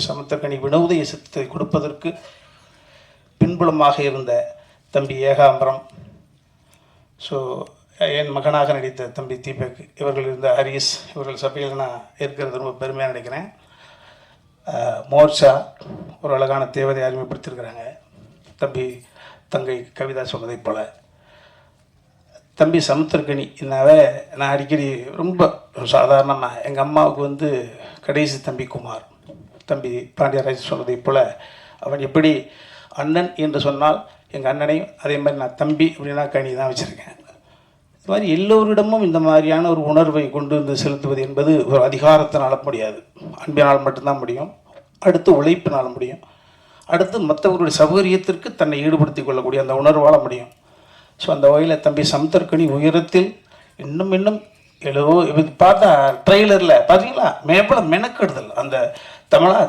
சமுத்திரக்கனி வினோதய சித்தத்தை கொடுப்பதற்கு பின்புலமாக இருந்த தம்பி ஏகாம்பரம், ஸோ என் மகனாக நடித்த தம்பி தீபக், இவர்கள் இருந்த ஹரிஸ், இவர்கள் சபையில் நான் இருக்கிறது ரொம்ப பெருமையாக நினைக்கிறேன். மோர்ச்சா ஒரு அழகான தேவதை அறிமுகப்படுத்தியிருக்கிறாங்க. தங்கை கவிதா சொன்னதை போல் தம்பி சமுத்திரக்கனி என்னாவே நான் அடிக்கடி ரொம்ப சாதாரணமாக எங்கள் அம்மாவுக்கு கடைசி தம்பி குமார், தம்பி பாண்டியராஜ் சொன்னதை போல் அவன் எப்படி அண்ணன் என்று சொன்னால் எங்கள் அண்ணனையும் அதே மாதிரி நான் தம்பி அப்படின்னா கனி தான் வச்சுருக்கேன். இது மாதிரி எல்லோரிடமும் இந்த மாதிரியான ஒரு உணர்வை கொண்டு வந்து செலுத்துவது என்பது ஒரு அதிகாரத்தினால் முடியாது, அன்பினால் மட்டும்தான் முடியும். அடுத்து உழைப்பினால் முடியும். அடுத்து மற்றவர்களுடைய சௌகரியத்திற்கு தன்னை ஈடுபடுத்திக் கொள்ளக்கூடிய அந்த உணர்வால் முடியும். ஸோ அந்த வகையில் தம்பி சமுத்திரக்கனி உயரத்தில் இன்னும் பார்த்தா ட்ரெய்லரில் பார்த்தீங்களா மேப்பட மெனக்கெடுதல் அந்த தமிழா